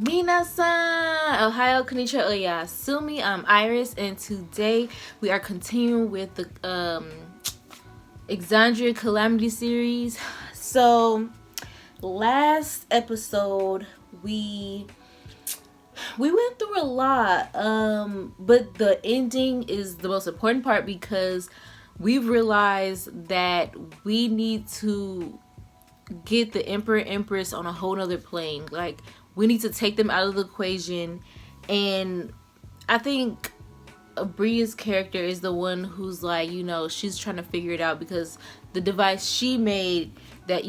Minasan! Ohio, konnichiwa, oyasumi. I'm Iris, and today we are continuing with the Exandria Calamity series. So, last episode we went through a lot, but the ending is the most important part because we've realized that we need to get the Emperor Empress on a whole nother plane. Like, we need to take them out of the equation. And I think Bria's character is the one who's like, she's trying to figure it out because the device she made that,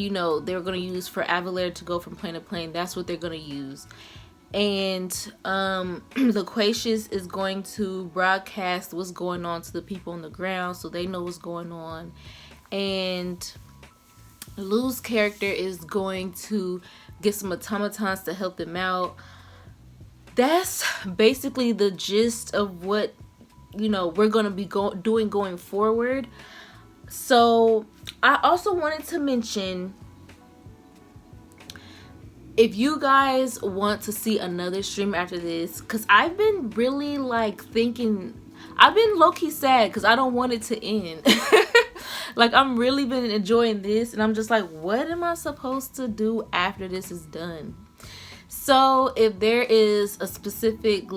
they're going to use for Avalar to go from plane to plane, that's what they're going to use. And Loquacious is going to broadcast what's going on to the people on the ground so they know what's going on. And Lou's character is going to get some automatons to help them out. That's basically the gist of what we're going to be doing going forward. So I also wanted to mention, if you guys want to see another stream after this, because I've been really thinking, I've been low-key sad because I don't want it to end. I'm really been enjoying this, and I'm just like, what am I supposed to do after this is done? So if there is a specific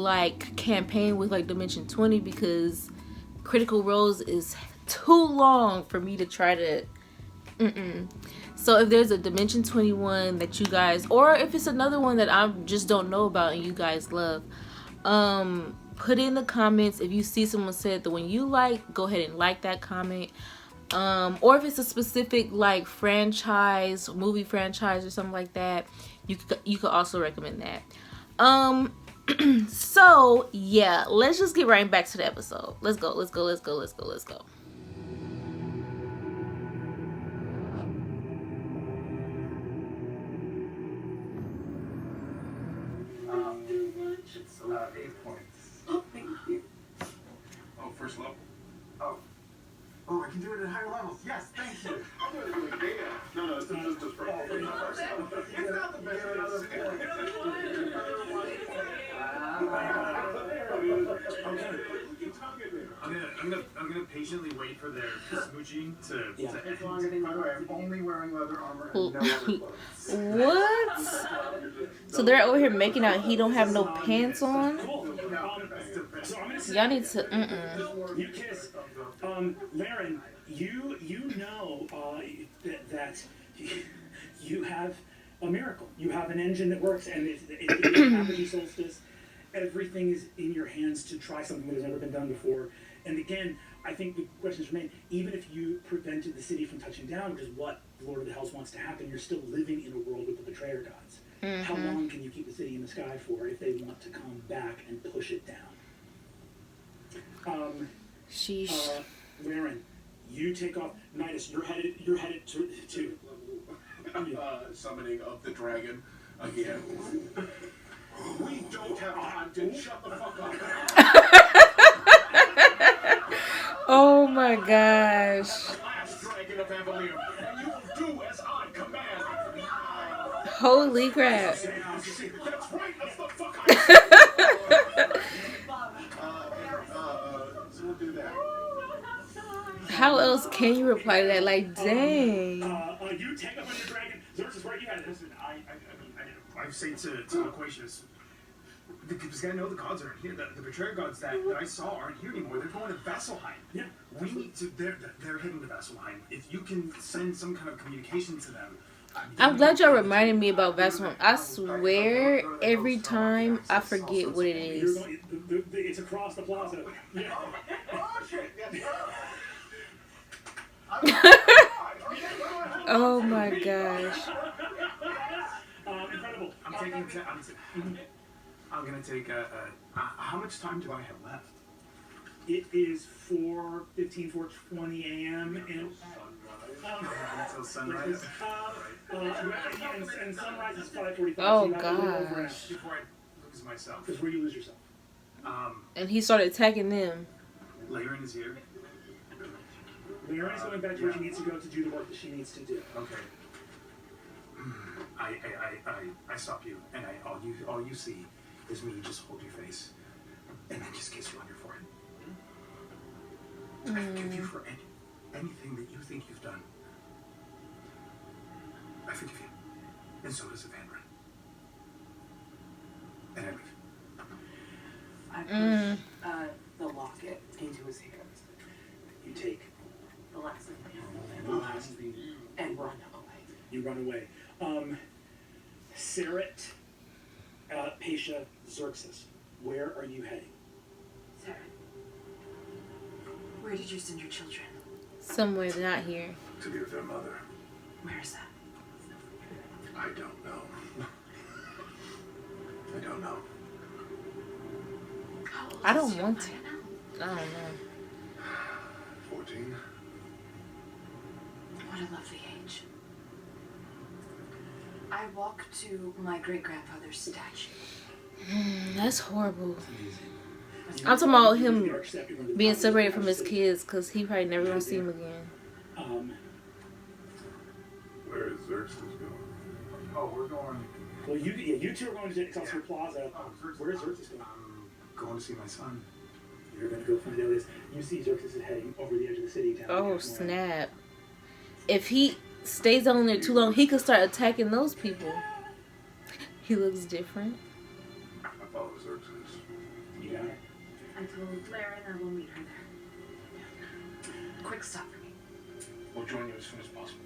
campaign with Dimension 20, because Critical Roles is too long for me to try to So if there's a Dimension 21 that you guys, or if it's another one that I just don't know about and you guys love, put in the comments. If you see someone said the one you like, go ahead and like that comment. Or if it's a specific franchise, movie franchise or something like that, you could also recommend that. So yeah, let's just get right back to the episode. Let's go. It's 8 points. Oh, thank you. Oh, first level. Oh, I can do it at higher levels. Yes, thank you. I'll do it in the day. No, it's just for It's not the best. I'm gonna patiently wait for their smooching to It's longer than. By the way, I'm only wearing leather armor and no other clothes. What? So they're over here making out he don't have no pants on? Y'all need to You kiss. Laren, you know that you have a miracle. You have an engine that works, and it's Calamity Solstice. Everything is in your hands to try something that has never been done before. And again, I think the questions remain. Even if you prevented the city from touching down, which is what Lord of the Hells wants to happen, you're still living in a world with the Betrayer gods. Mm-hmm. How long can you keep the city in the sky for if they want to come back and push it down? Sheesh. Laren, you take off. Nidus, you're headed to summoning of the dragon again. We don't have time to shut the fuck up. Oh my gosh. Last dragon of Avalier, and you will do as I command. Holy crap. That's right, that's the fuck I said. So we'll do that. How else can you reply to that? Dang. You take up on your dragon. Xerxes, where are you headed? Listen, I say to Loquacious, because I know the gods aren't here. The Betrayer gods that I saw aren't here anymore. They're going to Vasselheim. Yeah. We need to. They're heading to Vasselheim. If you can send some kind of communication to them. I'm glad y'all reminded me about Vasselheim. I swear, every time I forget what it is. It's across the plaza. Yeah. Oh my gosh. Incredible. I'm gonna take how much time do I have left? It is 4:15, 4:20 a.m. and Until sunrise. And sunrise is 5:45. Oh gosh. Before I lose myself. Because where you lose yourself. And he started attacking them. Laren is here. Laren is going back to where she needs to go to do the work that she needs to do. Okay. I stop you, and all you see is me just hold your face, and then just kiss you on your forehead. I forgive you for anything that you think you've done. I forgive you, and so does Exandria. And I leave. I push the locket into his hands. You take The last thing. the last thing And run away. You run away. Saret, Paisha, Xerxes, where are you heading? Sarah, where did you send your children? Somewhere not here. To be with their mother. Where is that? I don't know. I don't know. How old I is don't your want to. mother now? I don't know. 14. What a lovely age. I walk to my great-grandfather's statue. That's horrible. Amazing. I'm talking about him The Archscepter, you're going to the being top of the separated from his city. kids because he probably never gonna see him again. Where is Xerxes going? Oh, we're going. Well, you two are going to Excelsior Plaza. Oh, Xerxes. Where is Xerxes going? I'm going to see my son. You're going to go find out this. You see Xerxes is heading over the edge of the city. Down Oh the snap! If he stays on there too long, he could start attacking those people. He looks different. I follow Xerxes. You got it. I told Laren I will meet her there. Quick stop for me. We'll join you as soon as possible.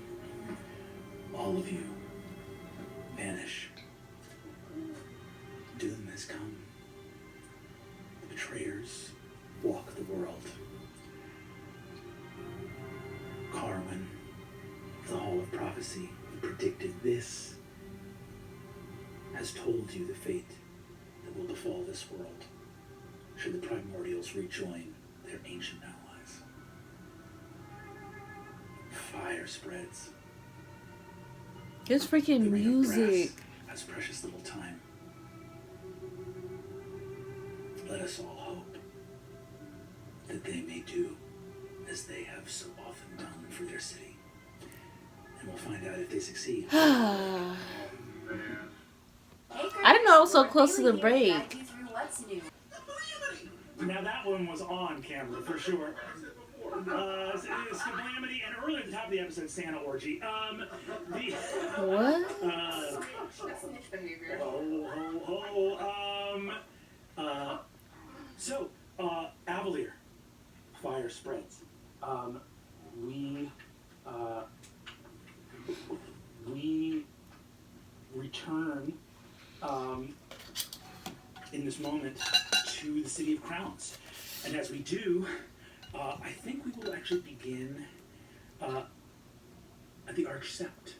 All of you vanish. Doom has come. The betrayers walk the world. Carwin, the Hall of Prophecy, who predicted this, has told you the fate that will befall this world should the primordials rejoin their ancient allies. Fire spreads. His freaking The ring of music. brass has precious little time. Let us all hope that they may do as they have so often done for their city. And we'll find out if they succeed. I didn't know I was so close to the break. What's new? Now that one was on camera for sure. Calamity, and earlier at the top of the episode, Santa Orgy. What? That's snitch behavior. Avalier, fire spreads. We return in this moment to the City of Crowns. And as we do, I think we will actually begin at the Archsept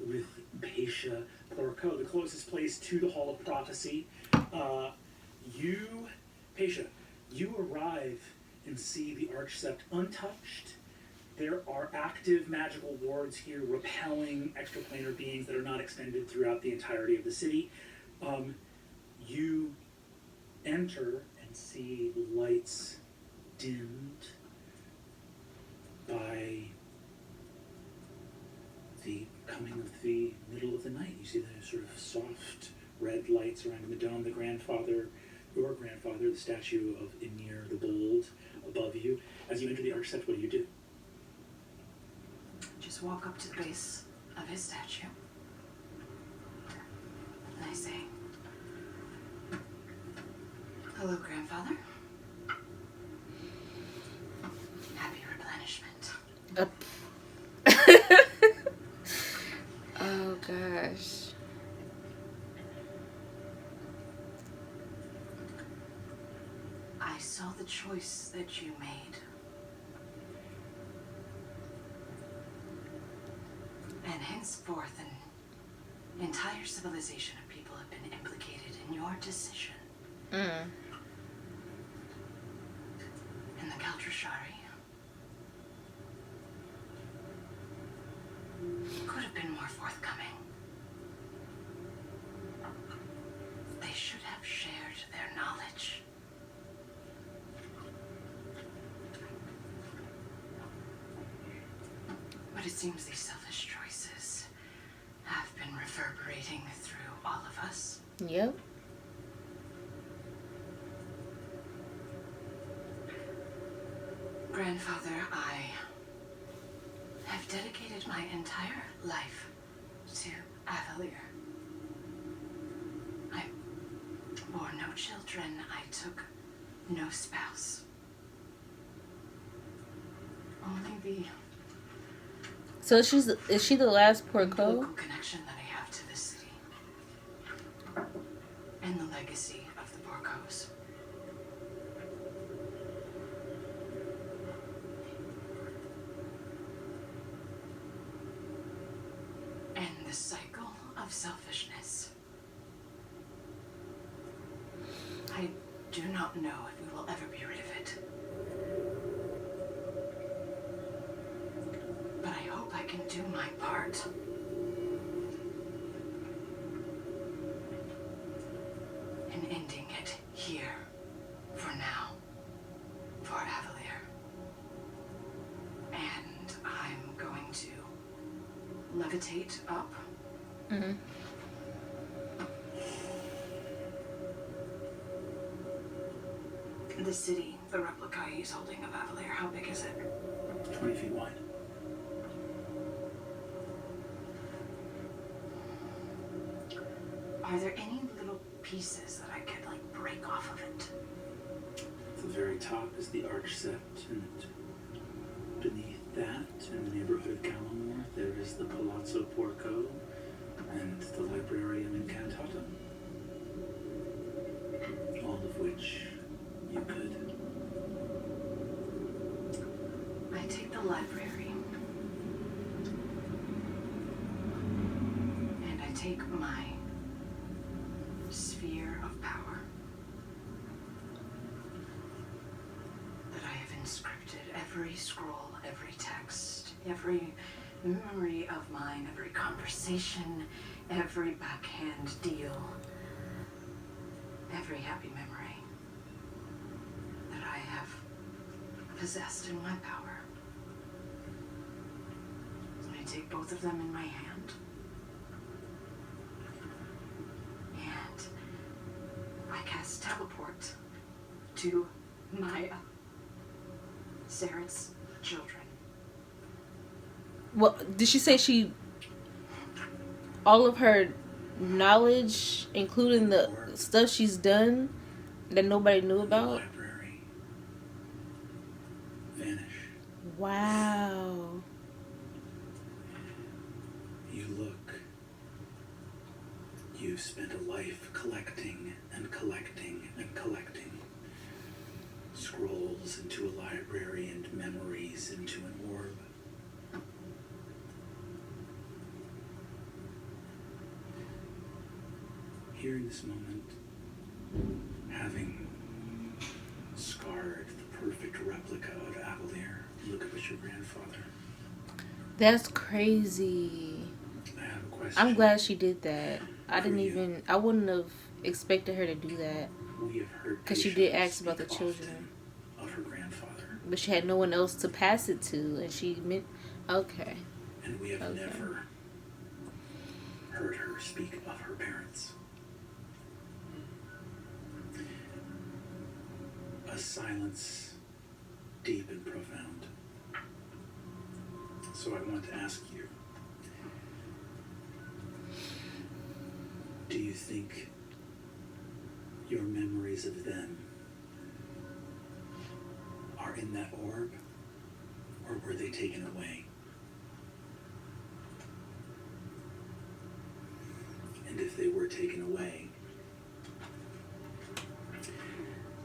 with Paisha Porco, the closest place to the Hall of Prophecy. Paisha, you arrive and see the Archsept untouched. There are active magical wards here repelling extraplanar beings that are not extended throughout the entirety of the city. You enter and see lights dimmed by the coming of the middle of the night. You see the sort of soft red lights surrounding the dome. Your grandfather, the statue of Emir the Bold above you. As you enter the Archsept, what do? Just walk up to the base of his statue. And I say, hello, grandfather. Happy replenishment. Oh gosh. I saw the choice that you made. And henceforth, an entire civilization of people have been implicated in your decision. And the Galtrashari could have been more forthcoming. They should have shared their knowledge. But it seems these selfish choices Yep. Grandfather, I have dedicated my entire life to Avalier. I bore no children. I took no spouse. Only the So is she the last Porco? umbilical connection that I have to this city. And the legacy of the Porcos. And the cycle of selfishness. I do not know if we will ever be rid of it. But I hope I can do my part. In ending it here, for now, for Avalier. And I'm going to levitate up. Mm-hmm. The city, the replica he's holding of Avalier, how big is it? 20 feet wide. Are there any little pieces that I could, like, break off of it? At the very top is the arch sept, and beneath that, in the neighborhood of Calamity, there is the Palazzo Porco and the Librarium Incantatum. All of which you could. I take the library. And I take my sphere of power that I have inscripted every scroll, every text, every memory of mine, every conversation, every backhand deal, every happy memory that I have possessed in my power. I take both of them in my hand. And I cast teleport to Maya, Sarah's children. Well, did she say all of her knowledge, including the stuff she's done that nobody knew The about? library vanish. Wow. You look. You've spent a life collecting and collecting and collecting. Scrolls into a library and memories into an orb. Here in this moment, having scarred the perfect replica of Avalier, look up at your grandfather. That's crazy. I have a question. I'm glad she did that. I For didn't you. even, I wouldn't have expected her to do that. We have heard 'Cause she did Patience ask about the speak children. often of her grandfather, But she had no one else to pass it to. And she meant, okay. and we have Okay. never heard her speak of her parents. A silence deep and profound. So I want to ask you, do you think your memories of them are in that orb, or were they taken away? And if they were taken away,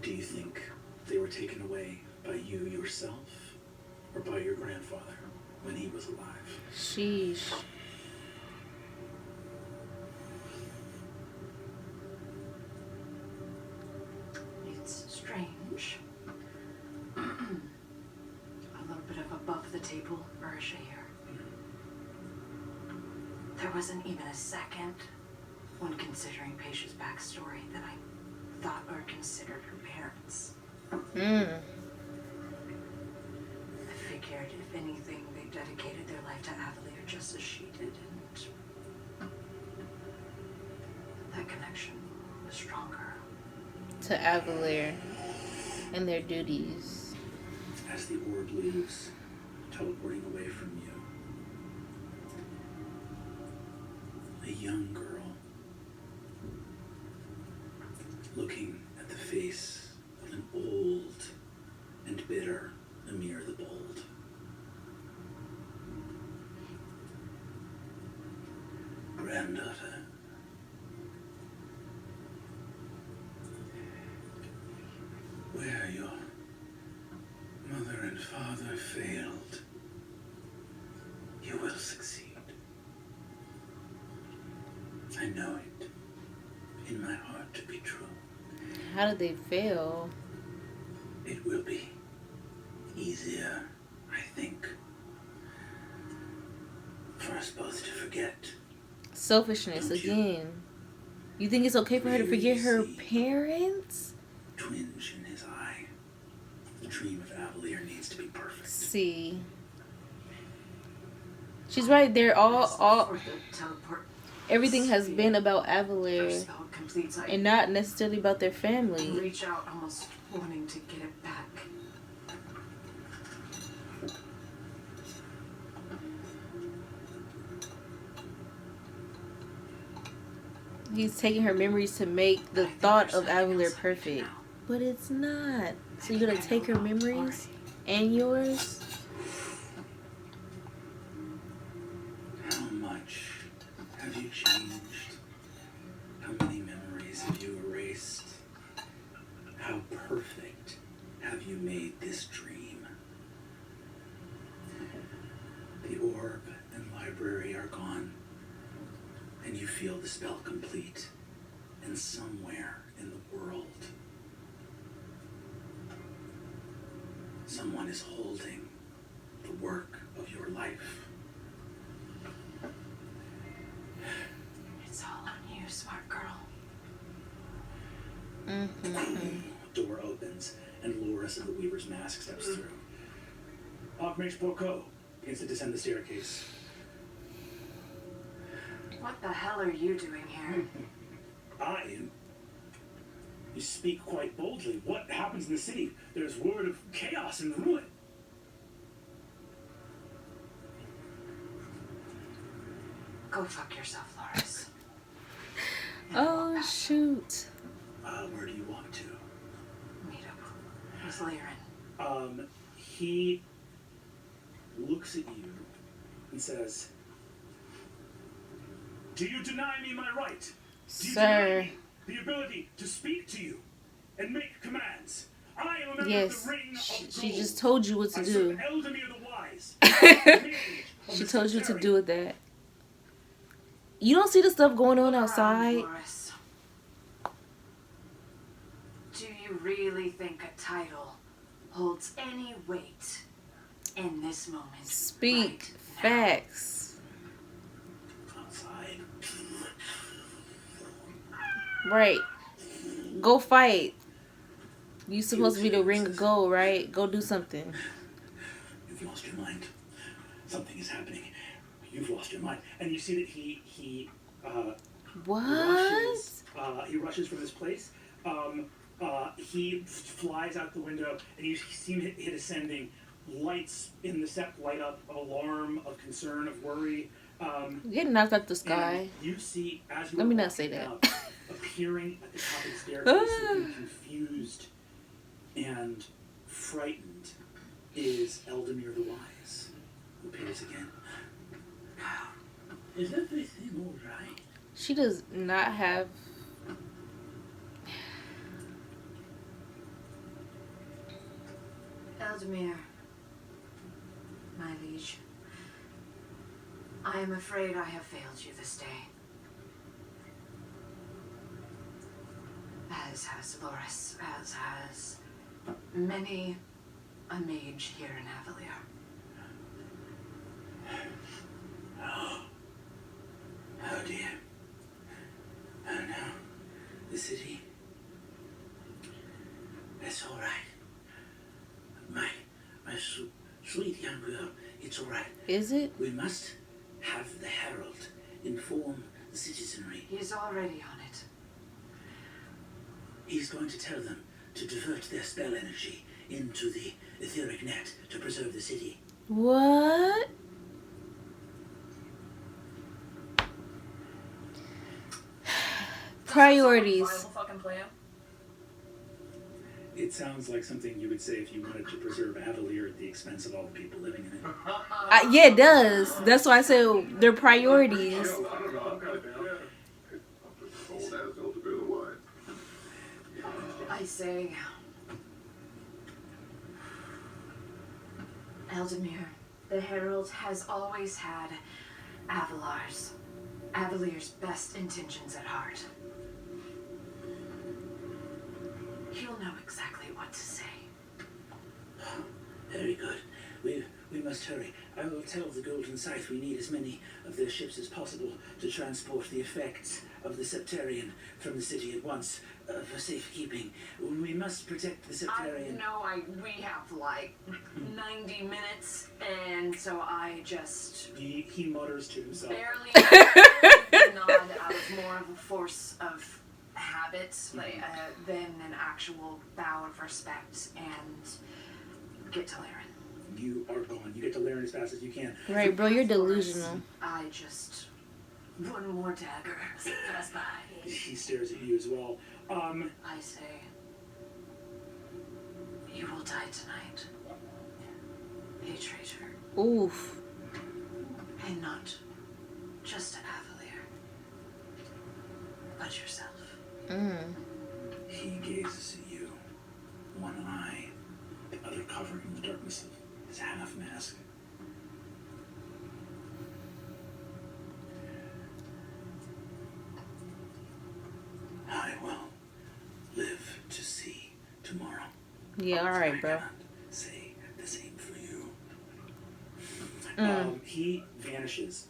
do you think they were taken away by you yourself, or by your grandfather when he was alive? Sheesh. It's strange. A little bit of above the table Ursha here. There wasn't even a second when considering Paisha's backstory that I thought or considered her parents. Mm. I figured if anything, they dedicated their life to Avalier just as she did, and that connection stronger. To Avalir and their duties. As the orb leaves, teleporting away from you, a young girl looking at the face of an old and bitter Emir the Bold. Granddaughter, where your mother and father failed, you will succeed. I know it in my heart to be true. How did they fail? It will be easier, I think, for us both to forget. Selfishness Don't you? again. You think it's okay for her to forget her parents? Twinge in his eye. The dream of Avalier needs to be perfect. See. She's right, they're all For the teleport everything has been about our Avalir spell completes, I and not necessarily about their family. reach out, almost wanting to get it back. He's taking her memories to make the I think thought there's of something Avalir else I can do perfect. now. But it's not. I So you're gonna think I take her know memories already. and yours? How much have you changed? How many memories have you erased? How perfect have you made this dream? The orb and library are gone, and you feel the spell complete. And somewhere in the world, someone is holding the work of your life. It's all on you, smart girl. Door opens, and Loris of the Weaver's Mask steps through. Archmage Porco begins to descend the staircase. What the hell are you doing here? You speak quite boldly. What happens in the city? There's word of chaos and ruin. Go fuck yourself, Loris. Oh shoot. Where do you want to? Meet up. Who's Lyran? He looks at you and says, "Do you deny me my right? Do you deny Sir. me the ability to speak to you and make commands? I am a member Yes. of the Ring of She Gold. just told you what to I do. serve Eldamir the Wise. Mage of She the told you to Sectarian. do with that. You don't see the stuff going on Look around, outside? Loris. Do you really think a title holds any weight in this moment? Speak right now? facts. Outside. Right. Go fight. You supposed to be the ring of gold, right? Go do something. You've lost your mind. Something is happening. You've lost your mind. And you see that he What? rushes from his place. He flies out the window, and you see him hit ascending. Lights in the sept light up of alarm, of concern, of worry. Getting knocked out the And sky. you see, as you Let are me not walking say that. out, appearing at the top of the staircase, looking confused and frightened, is Eldamir the Wise, who appears again. Is everything all right? She does not have. Eldamir, my liege, I am afraid I have failed you this day. As has Loris, as has many a mage here in Avalier. Oh dear. Oh no. The city. It's all right. My sweet young girl, it's all right. Is it? We must have the herald inform the citizenry. He's already on it. He's going to tell them to divert their spell energy into the etheric net to preserve the city. What? Priorities. Viable fucking plan. It sounds like something you would say if you wanted to preserve Avalier at the expense of all the people living in it. Yeah, it does. That's why I said their priorities. I don't know. I'm kind of down. Old ass ultimately what? I say, Eldemir, the Herald has always had Avalier's best intentions at heart. He'll know exactly what to say. Very good. We must hurry. I will tell the Golden Scythe we need as many of their ships as possible to transport the effects of the Septarian from the city at once for safekeeping. We must protect the Septarian. We have like 90 minutes, and so I just He mutters to himself. barely nod out of more of a force of habit than an actual bow of respect, and get to Laren. You are gone. You get to Laren as fast as you can. Right, bro, you're delusional. I just one more dagger pass by. He stares at you as well. I say, you will die tonight, a traitor, Oof. and not just to Avalier, but yourself. He gazes at you, one eye, the other covering the darkness of his half mask. I will live to see tomorrow. Yeah, alright, bro. I cannot say the same for you. He vanishes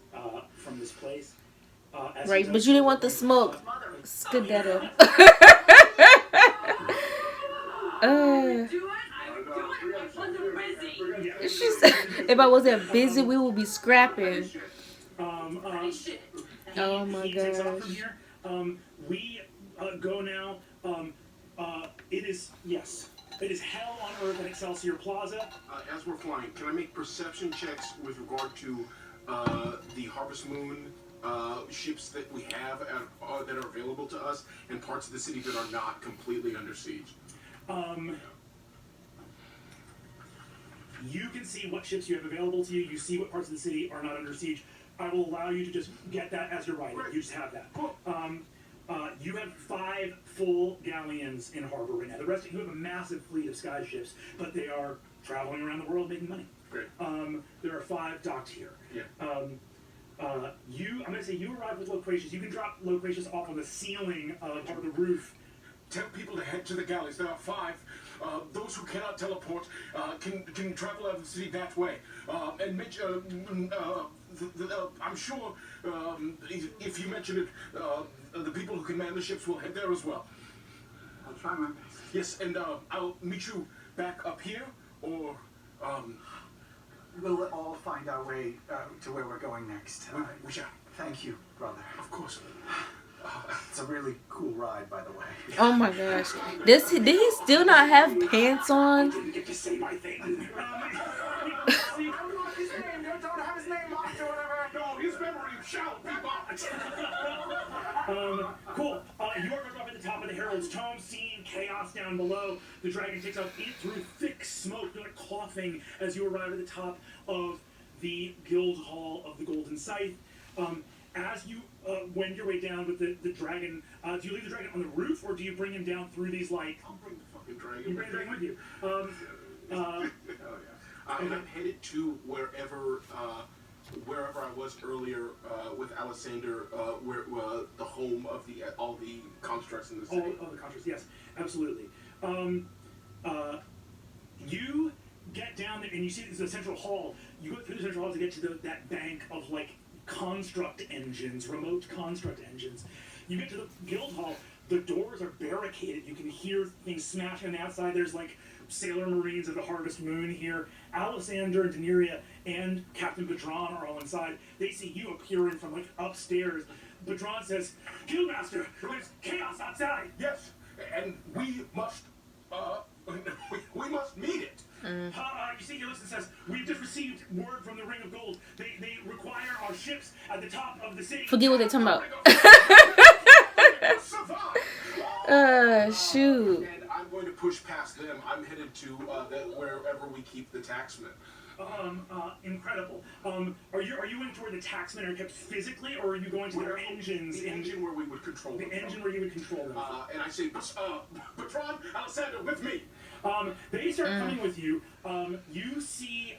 from this place. As he Right, does but you didn't want the smoke. Skedaddle. She's, if I wasn't busy, we would be scrapping. Oh my he takes off gosh. from here. We go now. It is hell on earth at Excelsior Plaza. As we're flying, can I make perception checks with regard to the Harvest Moon ships that we have that are available to us and parts of the city that are not completely under siege? You can see what ships you have available to you. You see what parts of the city are not under siege. I will allow you to just get that as you're riding. Right. You just have that. Cool. You have 5 full galleons in harbor right now. The rest, you have a massive fleet of sky ships, but they are traveling around the world making money. Great. There are 5 docked here. Yeah. I'm going to say you arrive with Loquacious. You can drop Loquacious off on the ceiling of the roof. Tell people to head to the galleys. There are 5. Those who cannot teleport can travel out of the city that way. And I'm sure if you mention it, the people who can man the ships will head there as well. I'll try my best. Yes, and I'll meet you back up here, or We'll all find our way to where we're going next. we shall. Thank you, brother. Of course. It's a really cool ride, by the way. Oh my gosh. Did he still not have pants on? Didn't get to say my thing. Don't have his name locked or whatever. No, his memory shall be mocked. Cool. You are up at the top of the Herald's Tome, seeing chaos down below. The dragon takes off through thick smoke, you're like coughing as you arrive at the top of the Guild Hall of the Golden Scythe. As you wend your way down with the dragon, do you leave the dragon on the roof, or do you bring him down through these, like... I'll bring the fucking dragon. You bring the dragon with you. Hell yeah. I'm headed to wherever I was earlier with Alessander, where the home of all the constructs in the city. All the constructs, yes, absolutely. You get down there and you see the central hall. You go through the central hall to get to that bank of like construct engines, remote construct engines. You get to the guild hall. The doors are barricaded. You can hear things smashing on the outside. There's like Sailor Marines of the Harvest Moon here. Alessander and Daenerys and Captain Bedron are all inside. They see you appearing from like upstairs. Bedron says, "Guildmaster, there's chaos outside." Yes, and we must meet it. You see, he looks and says, "We've just received word from the Ring of Gold. They require our ships at the top of the city." Forget what they're talking about. Shoot. And I'm going to push past them. I'm headed to wherever we keep the taxmen. Incredible. Are you into where the taxmen are kept physically, or are you going to their engines? The engine where we would control them. The engine where you would control them. And I say, Bertrand, Alexander, with me. They start coming with you. You see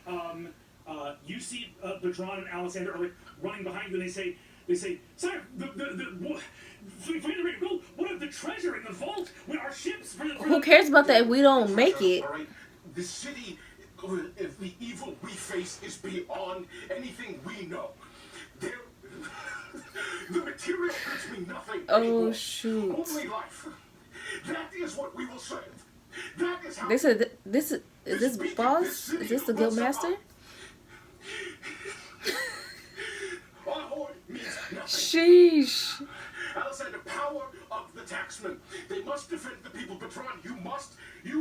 Bertrand and Alexander are like running behind you, and they say, "Sire, what of the treasure in the vault? With our ships?" Who cares about that if we don't make it? All right, the city, if the evil we face is beyond anything we know. The material gives me nothing. Oh shoot! Only life. That is what we will serve. That is how. Is this boss? Is this the guild master? Sheesh. Alexander, power of the taxmen. They must defend the people. Bertrand, you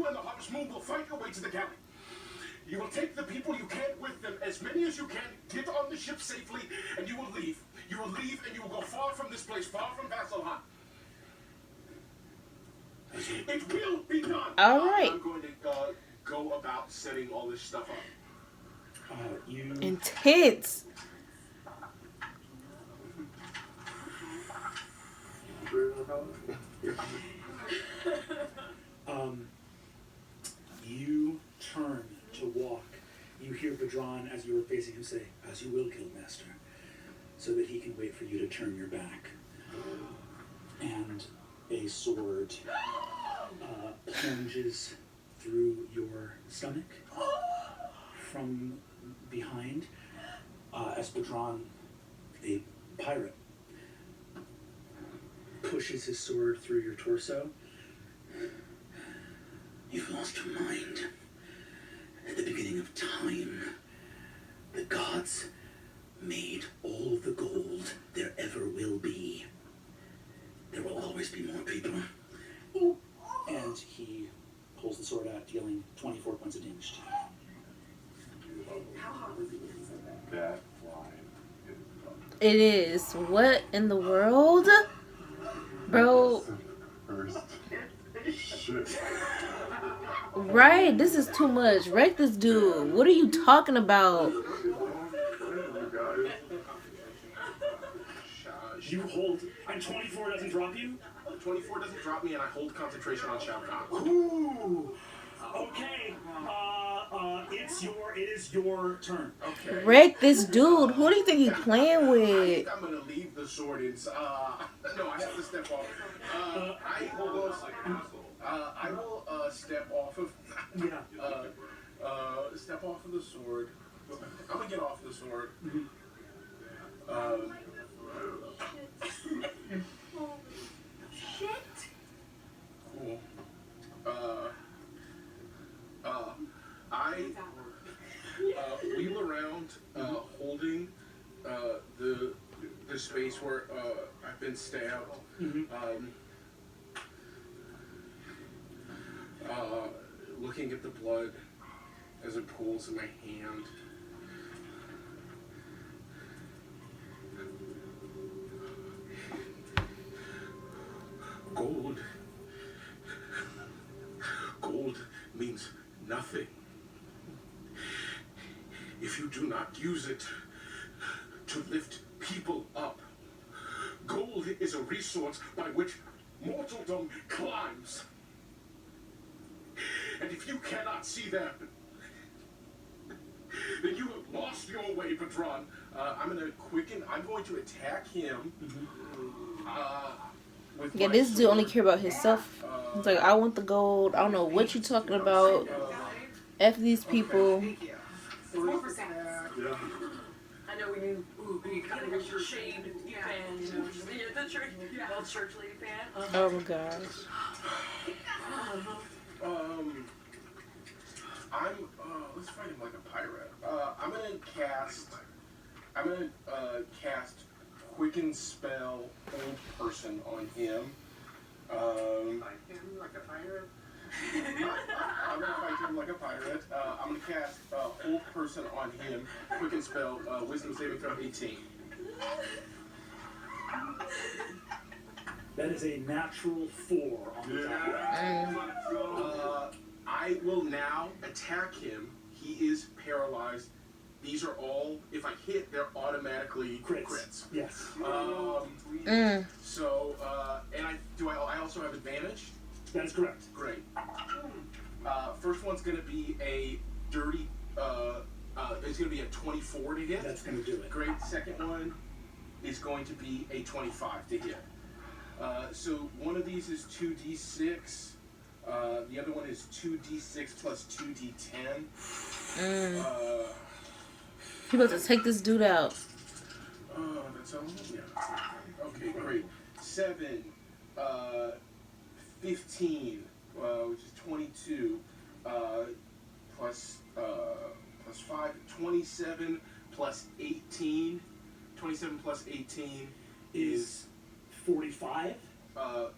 and the Harvest Moon will fight your way to the galley. You will take the people you can with them, as many as you can, get on the ship safely, and you will leave. You will leave and you will go far from this place, far from Vasselheim. It will be done. All right. I'm going to go about setting all this stuff up. Intense. You turn to walk. You hear Bertrand, as you were facing him, say, "As you will, Guildmaster, so that he can wait for you to turn your back." And a sword plunges through your stomach from behind as Bertrand, a pirate, pushes his sword through your torso. You've lost your mind. At the beginning of time, the gods made all the gold there ever will be. There will always be more people. And he pulls the sword out, dealing 24 points of damage to you. That line is It is. What in the world? Bro. Right, this is too much. Wreck this dude. What are you talking about? You hold, and 24 doesn't drop you? 24 doesn't drop me, and I hold concentration on Shao Kahn. Ooh! Okay, it is your turn. Okay. Wreck this dude. Who do you think he's playing I with? think I'm gonna leave the sword in. No, I have to step off. I will step off of. Step off of the sword. I'm gonna get off the sword. Shit. Cool. I wheel around, holding the space where I've been stabbed. Looking at the blood as it pools in my hand. Gold means nothing if you do not use it to lift people up. Gold is a resource by which mortaldom climbs. And if you cannot see that, then you have lost your way, Bertrand. I'm going to attack him. Yeah, this dude only care about himself. He's like, I want the gold. I don't know what you talking about. F these people. I know we need kind of your shade fan, you know, the church lady fan. Oh my gosh. Let's fight him like a pirate. I'm gonna cast Quicken Spell Old Person on him. I'm gonna fight him like a pirate. I'm gonna cast Hold Person on him. Quicken spell, Wisdom saving throw 18. That is a natural 4 on the die. I will now attack him. He is paralyzed. These are all, if I hit, they're automatically crits. Yes. So, and I also have advantage? That is correct. Great. First one's going to be a dirty, it's going to be a 24 to hit. That's going to do it. Great. Second one is going to be a 25 to hit. So one of these is 2d6. The other one is 2d6 plus 2d10. You about to take this dude out. That's all. Yeah. Okay, great. 7, 15, which is 22, plus 5, 27 plus 18. 27 plus 18 is 45.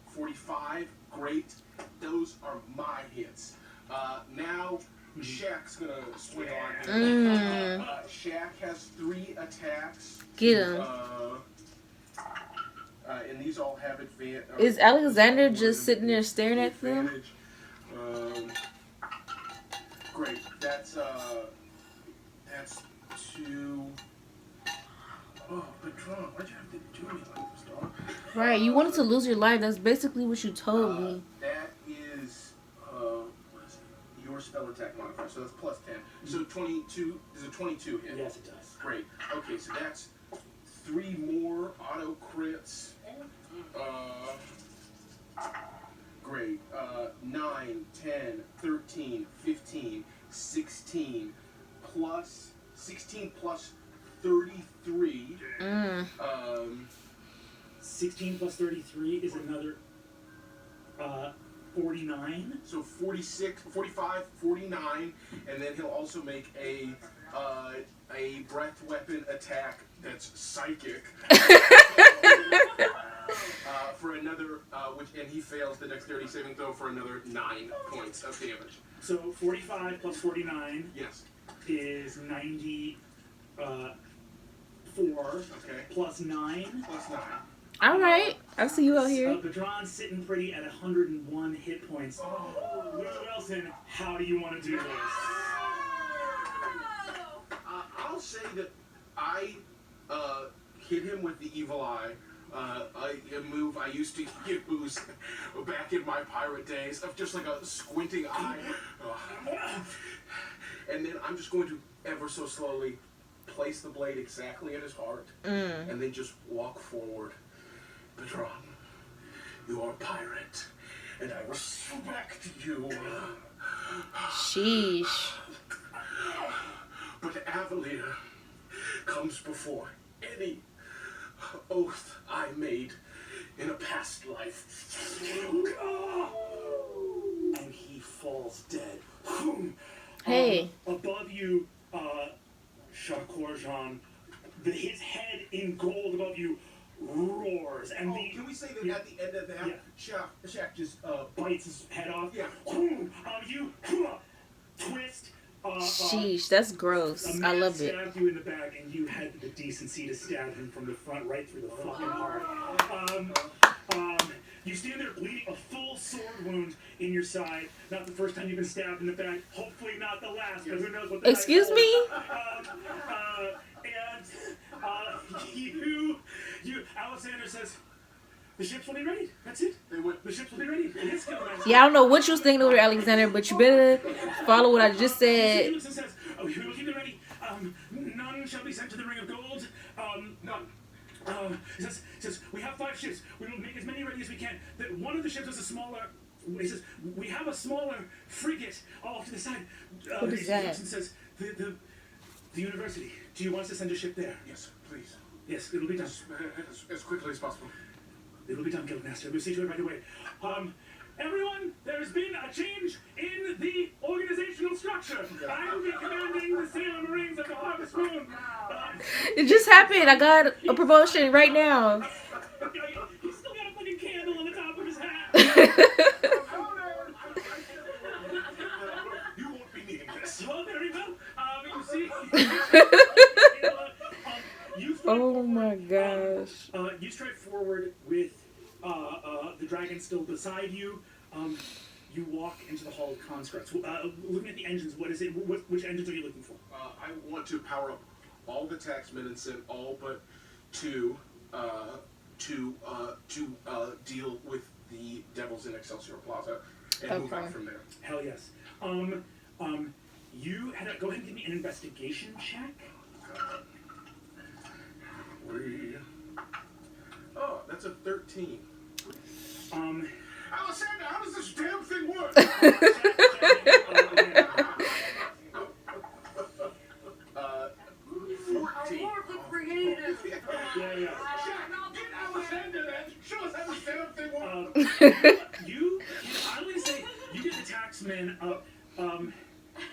45. Great. Those are my hits. Now Shaq's gonna swing on him. Shaq has 3 attacks. Get him. And these all have advantage. Is Alexander just sitting there staring at them? Great. That's 2. Oh, Betrayal, why'd you have to do me like this, dog? Right, you wanted to lose your life. That's basically what you told me. That is, what is it? Your spell attack modifier, so that's plus 10. So 22, is it 22 hit? Yes, it does. Great. Okay, so that's 3 more auto crits. Great. 9, 10, 13, 15, 16 plus 33. 16 plus 33 is another 49. So 46, 45, 49, and then he'll also make a breath weapon attack that's psychic. For another, and he fails the dexterity saving throw for another 9 points of damage. So 45 plus 49 Yes. is 94. Okay. Plus 9. Plus 9. All right, I see you out here. Vedran's sitting pretty at 101 hit points. Wilson, how do you want to do this? I'll say that I hit him with the evil eye. A move I used to use back in my pirate days of just like a squinting eye. And then I'm just going to ever so slowly place the blade exactly at his heart and then just walk forward. Vedran, you are a pirate, and I respect you. Sheesh. But Avalier comes before any oath I made in a past life. And he falls dead. Hey. Above you, Shakorjan, his head in gold above you roars. And can we say that at the end of that, Shaq just bites his head off? Yeah. You twist. Sheesh, that's gross. I love it. Stabbed you in the back, and you had the decency to stab him from the front, right through the fucking heart. You stand there bleeding, a full sword wound in your side. Not the first time you've been stabbed in the back. Hopefully not the last, but who knows what the Excuse me? Alexander says, the ships will be ready. That's it. The ships will be ready. It is coming. Yeah, I don't know what you was thinking over, Alexander, but you better follow what I just said. Says, we will keep them ready. None shall be sent to the Ring of Gold. None. It says, we have 5 ships. We will make as many ready as we can. That one of the ships is a smaller. He says, we have a smaller frigate off to the side. What is that? And says, the university. Do you want us to send a ship there? Yes, please. Yes, it'll be done. As quickly as possible. It'll be done, Guildmaster. We'll see to it right away. Everyone, there's been a change in the organizational structure. I will be commanding the Sailor Marines of the Harvest Moon. It just happened. I got a promotion right now. He's still got a fucking candle on the top of his hat. still beside you. You walk into the Hall of Conscripts. Looking at the engines, what is it? Which engines are you looking for? I want to power up all the taxmen and send all but two to deal with the devils in Excelsior Plaza and move out from there. Hell yes. You had to go ahead and give me an investigation check. Oh, that's a 13. Alessandra, how does this damn thing work? 14. Creative. Yeah. Get Alessandra then. Show us how this damn thing works. I always say, you get the taxman up.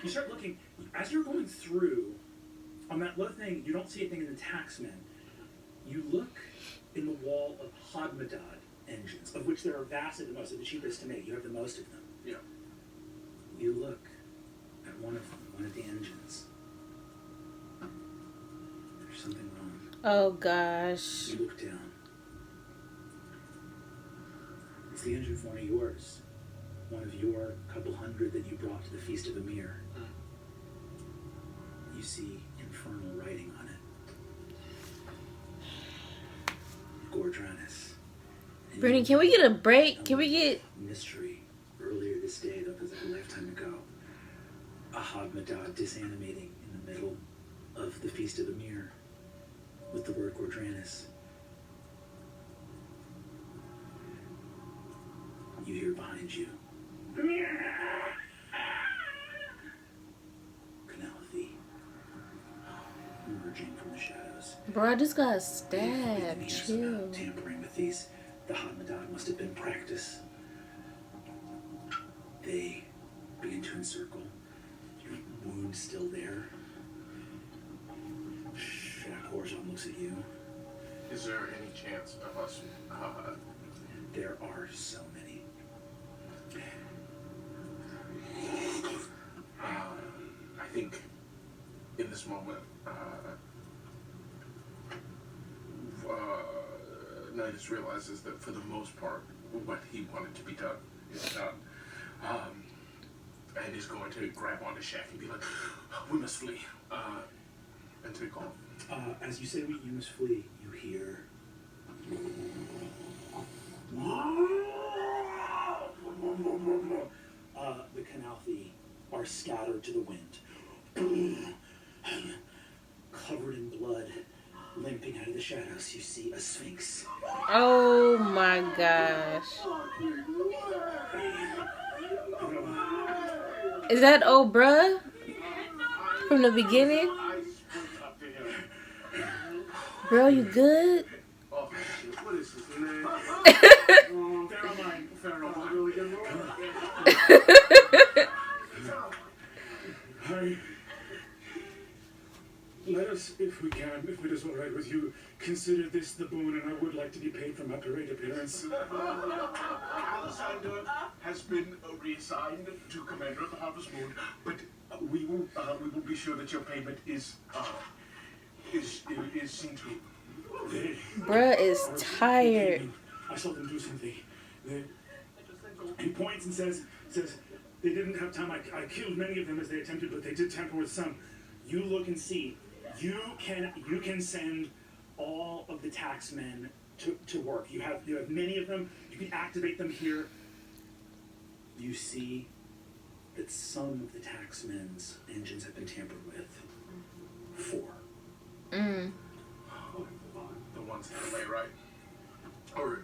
You start looking, as you're going through, on that little thing, you don't see anything in the taxman. You look in the wall of Hodmadad engines, of which there are vastly the most, of the cheapest to make. You have the most of them. Yeah. You look at one of them, one of the engines. There's something wrong. Oh gosh. You look down. It's the engine for one of yours. One of your couple hundred that you brought to the Feast of Emir. You see infernal writing on it. Gordranus. Brittany, can we get a break? Can we get... Mystery. Earlier this day, that was like a lifetime ago. A Hodmadad disanimating in the middle of the Feast of Emir with the word Gordranus. You hear behind you. Calamity. Emerging from the shadows. Bro, I just got stabbed. Chill. Chill. Tampering with these. The Hodmadad must have been practice. They begin to encircle. Your wound still there. Horizon looks at you. Is there any chance of us? There are so many. I think in this moment, Nidus realizes that for the most part, what he wanted to be done is done. And he's going to grab onto Shaq and be like, we must flee. And take off. As you say you must flee, you hear... the Calamity are scattered to the wind. Covered in blood, limping out of the shadows, you see a sphinx. Oh my gosh. Is that old bruh? From the beginning? Bro, you good? Oh, shit. What is his name? Let us, if we can, if it is all right with you, consider this the boon, and I would like to be paid for my parade appearance. Alessandra has been reassigned to Commander of the Harvest Moon, but we will be sure that your payment is seen to. Bruh is tired. I saw them do something. He points and says, they didn't have time. I killed many of them as they attempted, but they did tamper with some. You look and see. You can send all of the taxmen to work. You have many of them. You can activate them here. You see that some of the taxmen's engines have been tampered with. 4. The ones that delay, right? Or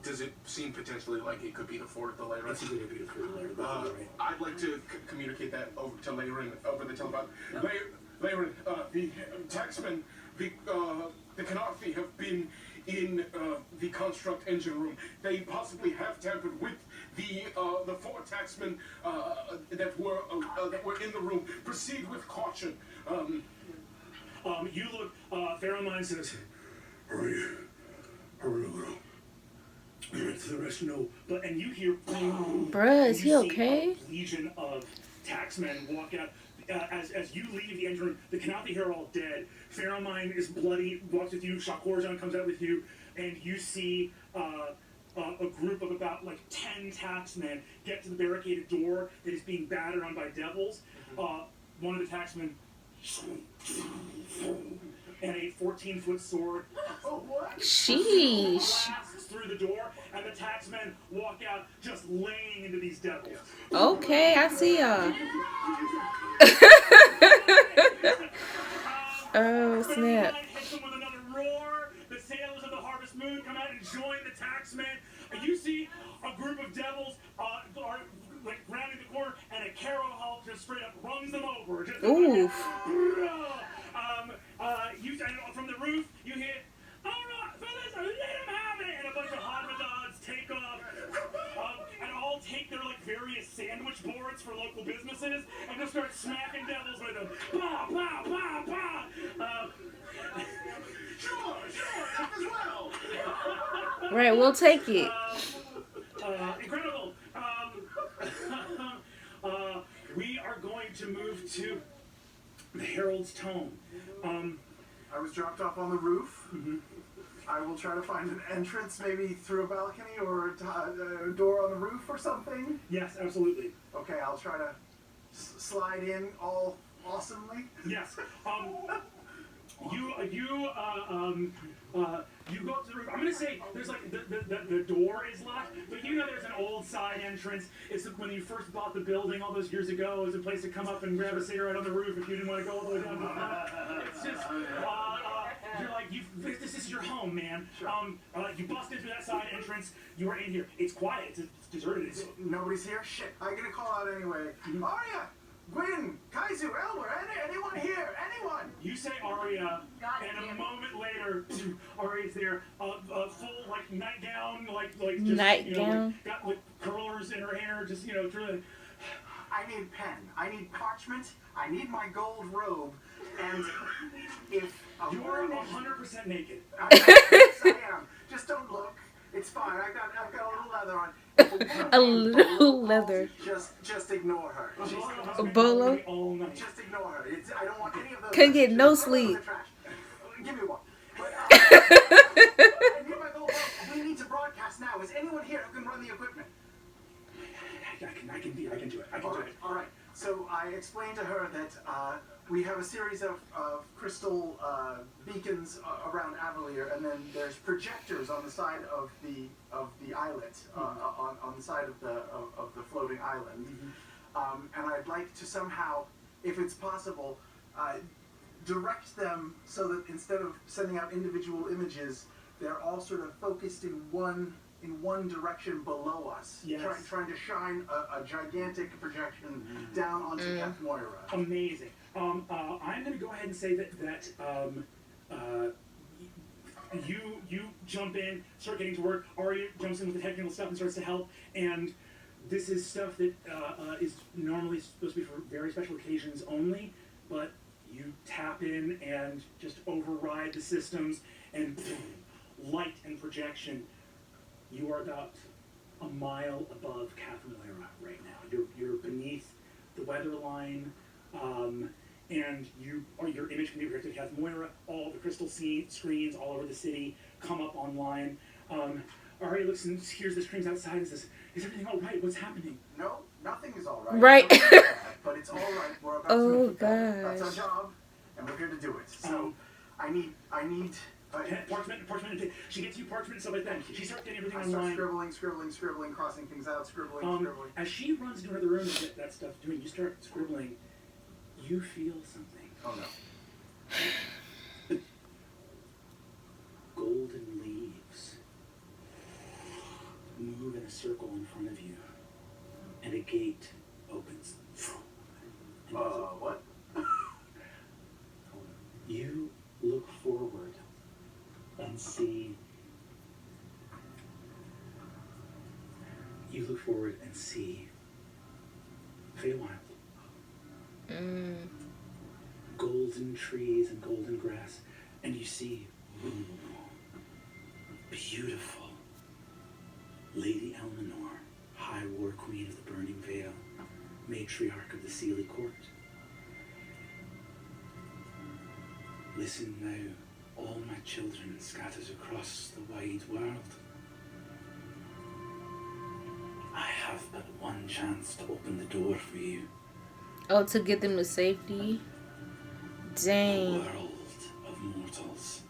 does it seem potentially like it could be the 4th delay, right? It's a good idea for the right. I'd like to communicate that over to Layron over the telephone. Layron, the taxmen, the Calamity have been in the construct engine room. They possibly have tampered with the 4 taxmen that were in the room. Proceed with caution. You look. Fairmine says, "Hurry, little." The rest no. And you hear. Bruh, is he okay? A legion of taxmen walk out. As you leave the engine room, the Calamity here are all dead. Faramine is bloody, walks with you. Shock Horizon comes out with you, and you see a group of about like 10 taxmen get to the barricaded door that is being battered on by devils. One of the taxmen and a 14-foot sword Sheesh. blasts through the door, and the taxmen walk out just laying into these devils. Okay, I see y'all. Oh, snap. Hits them with another roar. The sailors of the Harvest Moon come out and join the taxmen. And you see a group of devils are like rounding the corner, and a Carol Hulk just straight up runs them over. Just Oof. And from the roof, you hear, "All right, fellas, let them have it!" And a bunch of Harmadons take off, and all take their like various sandwich boards for local businesses, and just start smacking devils with them. Bah, bah, bah, bah. Sure, as well. Right, we'll take it. Incredible. We are going to move to the Herald's Tome. I was dropped off on the roof. I will try to find an entrance, maybe through a balcony or a door on the roof or something. Yes, absolutely. Okay, I'll try to slide in all awesomely. Yes. You go up to the roof. I'm gonna say there's like the door is locked, but you know there's an old side entrance. It's when you first bought the building all those years ago. It was a place to come up and grab a cigarette on the roof if you didn't want to go all the way down to the front. It's just you're like this is your home, man. You bust into that side entrance. You are in here. It's quiet. It's deserted. Nobody's here. Shit. I'm gonna call out anyway. Arya, Gwyn, Kaizu, Elmer, anyone here? Anyone? You say Arya, and a moment later, Arya's there, full like nightgown, like just Nightgown. Got like curlers in her hair, just drilling. I need pen. I need parchment. I need my gold robe. And if You are 100% naked. Yes, I am. Just don't look. It's fine. I've got a little leather on. A little leather. Just ignore her. A bolo. Just ignore her. I don't want any of those. Couldn't get no Throw those in sleep. the trash. Give me one. But, I need my gold robe. We need to broadcast now. Is anyone here who can run the equipment? I can do it. All right. So I explained to her that we have a series of crystal beacons around Avalier, and then there's projectors on the side of the islet, on the side of the floating island. And I'd like to somehow, if it's possible, direct them so that instead of sending out individual images, they're all sort of focused in one direction below us, Yes. trying to shine a gigantic projection down onto Kath Moira. Amazing. I'm going to go ahead and say that you jump in, start getting to work. Arya jumps in with the technical stuff and starts to help. And this is stuff that is normally supposed to be for very special occasions only, but you tap in and just override the systems and light and projection. You are about a mile above Kath Moira right now. You're beneath the weather line. And your image can be projected to Kath Moira. All the crystal screens all over the city come up online. Arya looks and hears the screams outside and says, "Is everything all right? What's happening?" No, nothing is all right. Right. But it's all right. We're about Oh, to make it better. That's our gosh. job, and we're here to do it. So I need. Parchment. She gets you parchment and stuff like that. She starts getting everything I start online. scribbling, crossing things out, scribbling. As she runs into another room and get that stuff doing, you start scribbling. You feel something. Oh no. Golden leaves move in a circle in front of you, and a gate opens. And What? you look forward and see. You look forward and see Feywild. Golden trees and golden grass, and you see beautiful Lady Elmenor, High War Queen of the Burning Vale, matriarch of the Sealy Court. Listen now, all my children scattered across the wide world. have but one chance to open the door for you. Oh, to get them to safety. The Dang. world of mortals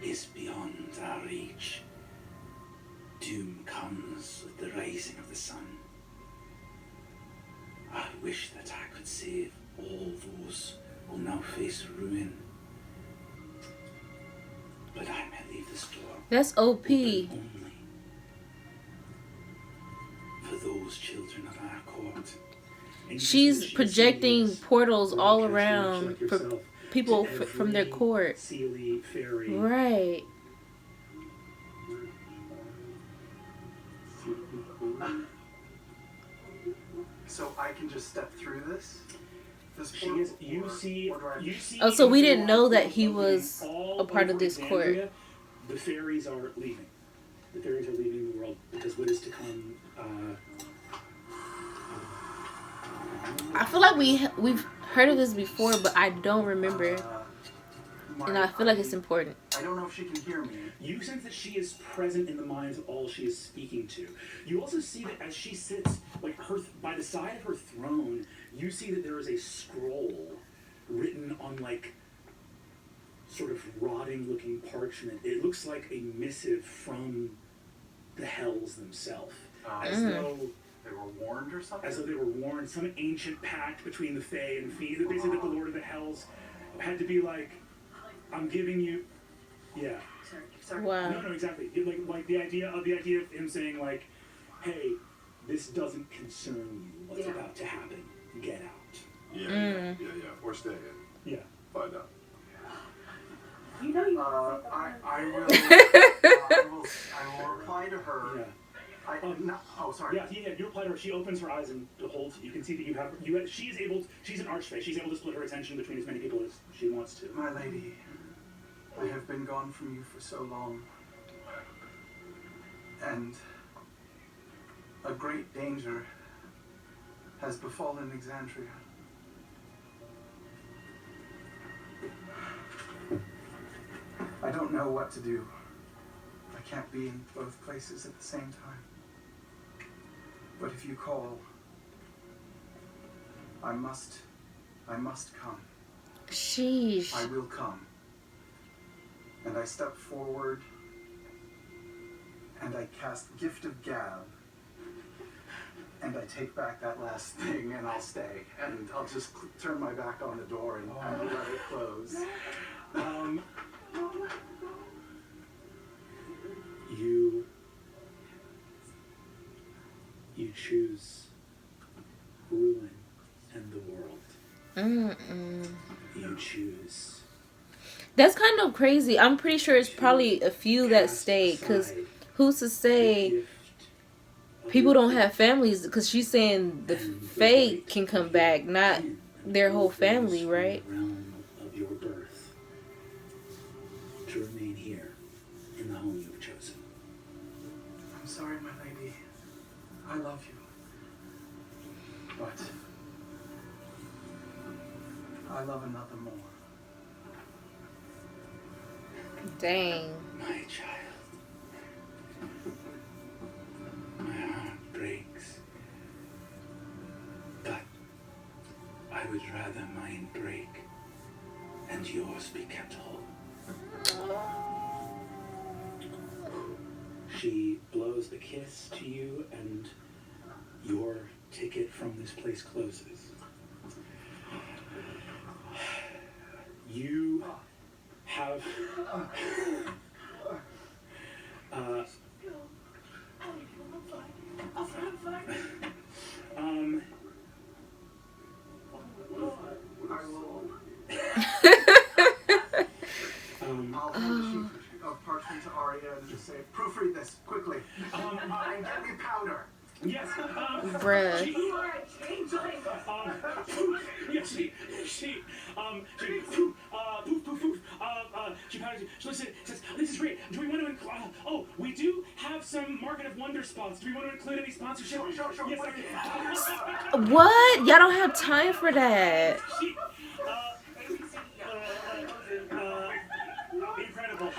is beyond our reach. Doom comes with the rising of the sun. I wish that I could save all those who now face ruin. But I may leave this door That's OP. open only for those children of our court. And you She's see projecting this portals all broadcaster around like for yourself people to from their every court. Sealy fairy. Right. So I can just step through this? She is. You see. You see. Oh, so we didn't in know the that he world was all a part of over this court. Exandria, the fairies are leaving. The fairies are leaving the world because what is to come. I feel like we've heard of this before, but I don't remember. And I feel like it's important. I don't know if she can hear me. You sense that she is present in the minds of all she is speaking to. You also see that as she sits, like her by the side of her throne, you see that there is a scroll written on like sort of rotting-looking parchment. It looks like a missive from the hells themselves, as though They were warned or something? as though they were warned. Some ancient pact between the Fae and Fiend. Basically, that the Lord of the Hells had to be like, I'm giving you, yeah. Sorry. Wow. No, exactly. Like the idea of him saying like, "Hey, this doesn't concern you. What's Yeah. about to happen? Get out." Yeah. Or stay in. Yeah. Find out. You know you I will reply to her. Yeah. Sorry. Yeah. You reply to her. She opens her eyes and beholds you. You can see that she's an archmage. She's able to split her attention between as many people as she wants to. My lady, I have been gone from you for so long. And a great danger has befallen Exandria. I don't know what to do. I can't be in both places at the same time. But if you call, I must come. Sheesh. I will come. And I step forward and I cast Gift of Gab. And I take back that last thing and I'll stay. And I'll just turn my back on the door and let it close. You choose ruin and the world. You choose. That's kind of crazy. I'm pretty sure it's probably a few that stayed, because who's to say people don't have families? Because she's saying the Fae can come back, not their whole family, right? Realm of your birth to remain here in the home you've chosen. I'm sorry, my lady. I love you. But I love another more. Dang. My child, my heart breaks, but I would rather mine break and yours be kept whole. She blows a kiss to you, and your ticket from this place closes. You have I'll hand the sheet of parchment to Arya and just say, proofread this quickly. And get me powder. yes. Bruh. She says, this is great. Do we want to include, we do have some Market of Wonder spots. Do we want to include any sponsorship? Sure. Yes, What? Y'all don't have time for that. Incredible.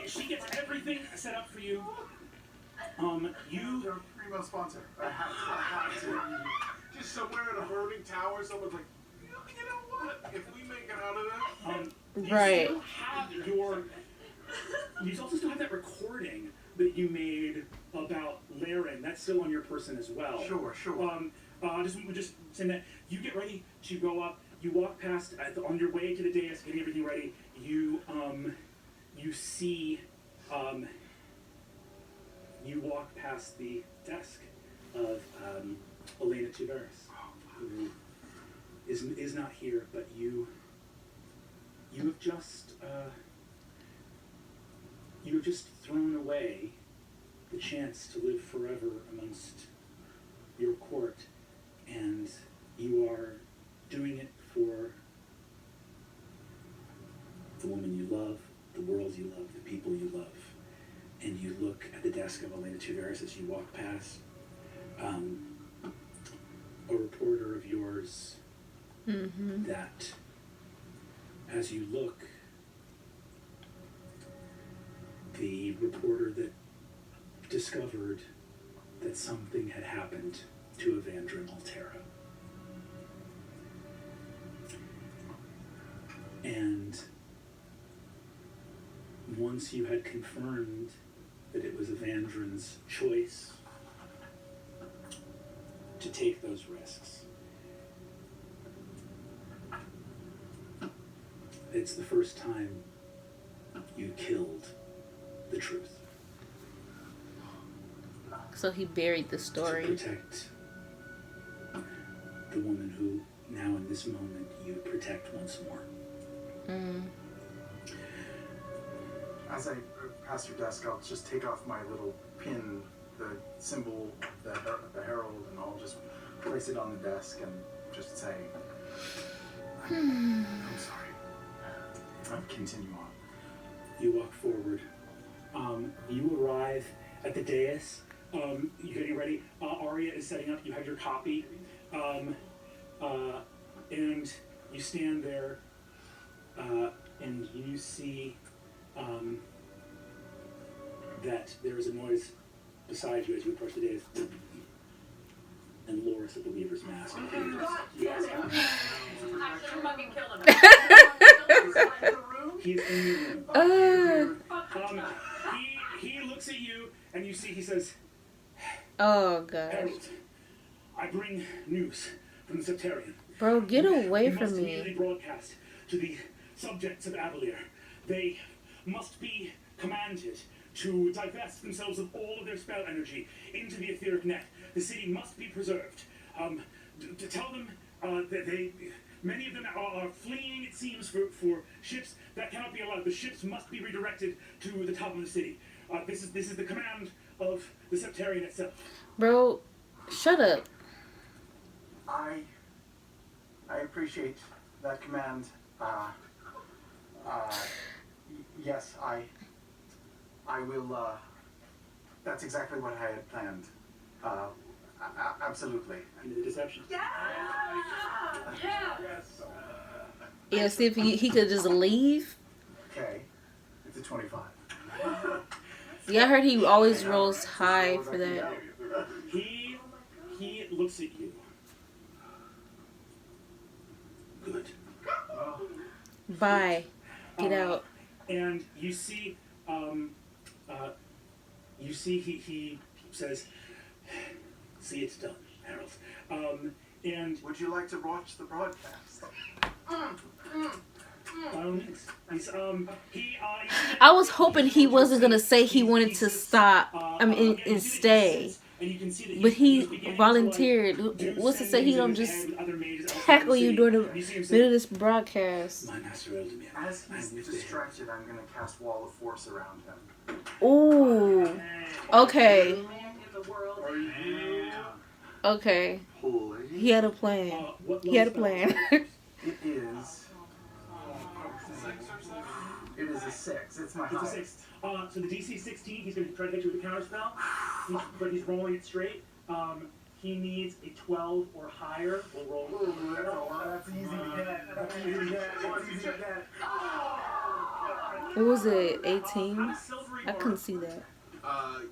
She gets everything set up for you. Your primo sponsor. I have to. Just somewhere in a burning tower, someone's like, you know what? If we make it out of this, Right. You also still have that recording that you made about Laren. That's still on your person as well. Sure. Just saying that you get ready to go up. You walk past on your way to the dais, getting everything ready. You see, you walk past the desk of Elena Tuveris, who is not here, but you have just thrown away the chance to live forever amongst your court, and you are doing it for the woman you love, the world you love, the people you love. And you look at the desk of Elena Tuveris as you walk past. A reporter of yours that, as you look, the reporter that discovered that something had happened to Exandria Maltera. And once you had confirmed that it was Evandrin's choice to take those risks, it's the first time you killed the truth. So he buried the story. To protect the woman who, now in this moment, you protect once more. As I pass your desk, I'll just take off my little pin, the symbol, the herald, and I'll just place it on the desk and just say, I'm sorry. I'll continue on. You walk forward. You arrive at the dais. You getting ready. Arya is setting up. You have your copy. And you stand there, and you see that there is a noise beside you as you approach the dais. And Loris at the Weaver's Mask. Yes. I should have fucking killed him. He's in the room. He looks at you, and you see he says, Oh gosh. Harold, I bring news from the Septarian. Bro, get away You from must me. immediately broadcast to the subjects of Avalier. They must be commanded to divest themselves of all of their spell energy into the etheric net. The city must be preserved. To tell them that many of them are fleeing, it seems, for ships that cannot be allowed. The ships must be redirected to the top of the city. This is the command of the Septarian itself. Bro, shut up. I appreciate that command. Yes, I will, that's exactly what I had planned. Absolutely. Into the deception. Yeah. Yeah, see if he could just leave. Okay, it's a 25. Yeah, I heard he always rolls high for that. He looks at you. Good. Bye. Get out. And you see, he says, "See, it's done, Harold." And Would you like to watch the broadcast? by all means, I was hoping he wasn't gonna say he wanted to stop. And stay. But he volunteered. What's to say he don't just tackle you during the middle of this broadcast? My master Eldemir. As he's distracted, I'm going to cast Wall of Force around him. Ooh. Okay. Okay. Holy. He had a plan. He had a plan. It is a 6. It's my It's a highest. 6. So the DC 16, he's going to try to get you with a counter spell, but he's rolling it straight. He needs a 12 or higher. We'll roll. That's easy to get. That's easy to get. It's easy to get. What was it? 18? I couldn't see that.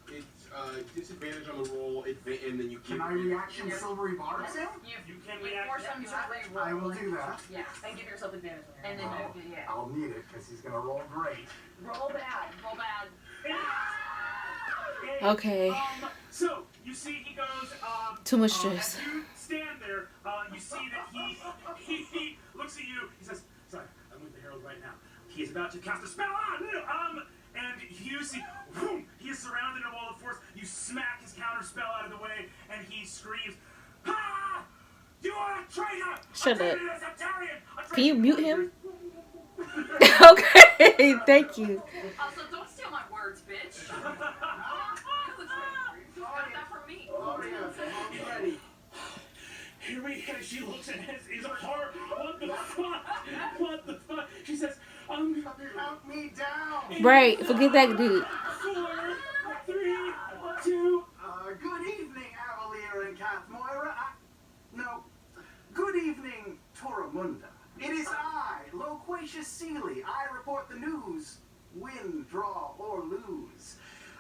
it's disadvantage on the roll, and then you Can I reaction silvery bar him? You can With react. force him to re-roll. I will do that. Yeah, and give yourself advantage on your And then Wow. you, yeah. I'll need it because he's gonna roll great. roll bad. Roll bad. Okay. So you see, he goes. Too much stress. As you stand there, you see that he looks at you. He says, "Sorry, I'm with the Herald right now. He is about to cast a spell on." And you see, whoom, he is surrounded in a wall of force. You smack his counter spell out of the way, and he screams, "Ha! You are a traitor! Shut a traitor up. to the Septarian! A traitor Can you to mute the him? Okay, thank you. Also, don't steal my words, bitch. You got that from me. Here we go. She looks at his heart. What the fuck? What the fuck? She says, Count me down. Right, forget that dude. 4, 3, 2. Good evening, Avalier and Kath Moira. No. Good evening, Toramunda. It is I, Loquacious Sealy. I report the news. Win, draw, or lose.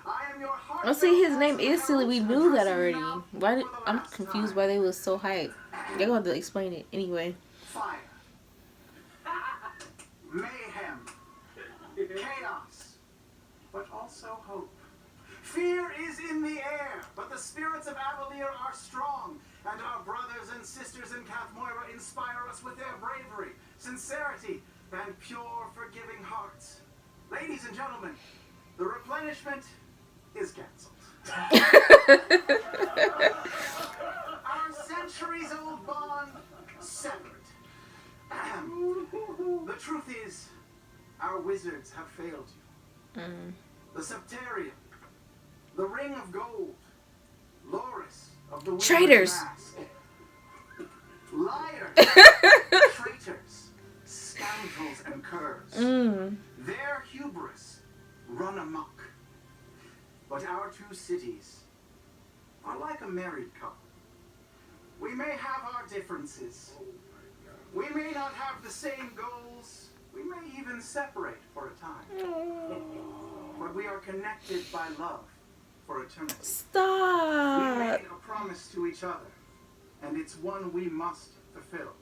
I am your heart. Oh, see, his name is Silly. We knew that already. I'm confused why they was so hyped. They're going to explain it anyway. Fire. Mayhem. Chaos. But also hope. Fear is in the air, but the spirits of Avalier are strong, and our brothers and sisters in Kath Moira inspire us with their bravery, sincerity, and pure, forgiving hearts. Ladies and gentlemen, the replenishment is cancelled. Our centuries-old bond severed. The truth is, our wizards have failed you. The Septarian, the Ring of Gold, Loris of the Traitors. Mask, liars, traitors, scoundrels, and curs. Their hubris run amok. But our two cities are like a married couple. We may have our differences. We may not have the same goals. We may even separate for a time. But we are connected by love for eternity. We Stop. made a promise to each other, and it's one we must fulfill.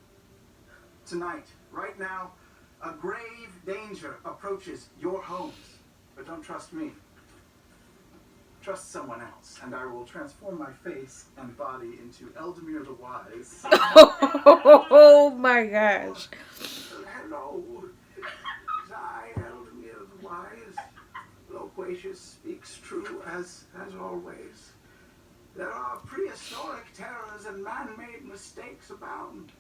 Tonight, right now, a grave danger approaches your homes. But don't trust me. Trust someone else, and I will transform my face and body into Eldemir the Wise. Oh my gosh. Hello. I, Eldemir the Wise. Loquacious speaks true as always. There are prehistoric terrors and man-made mistakes abound.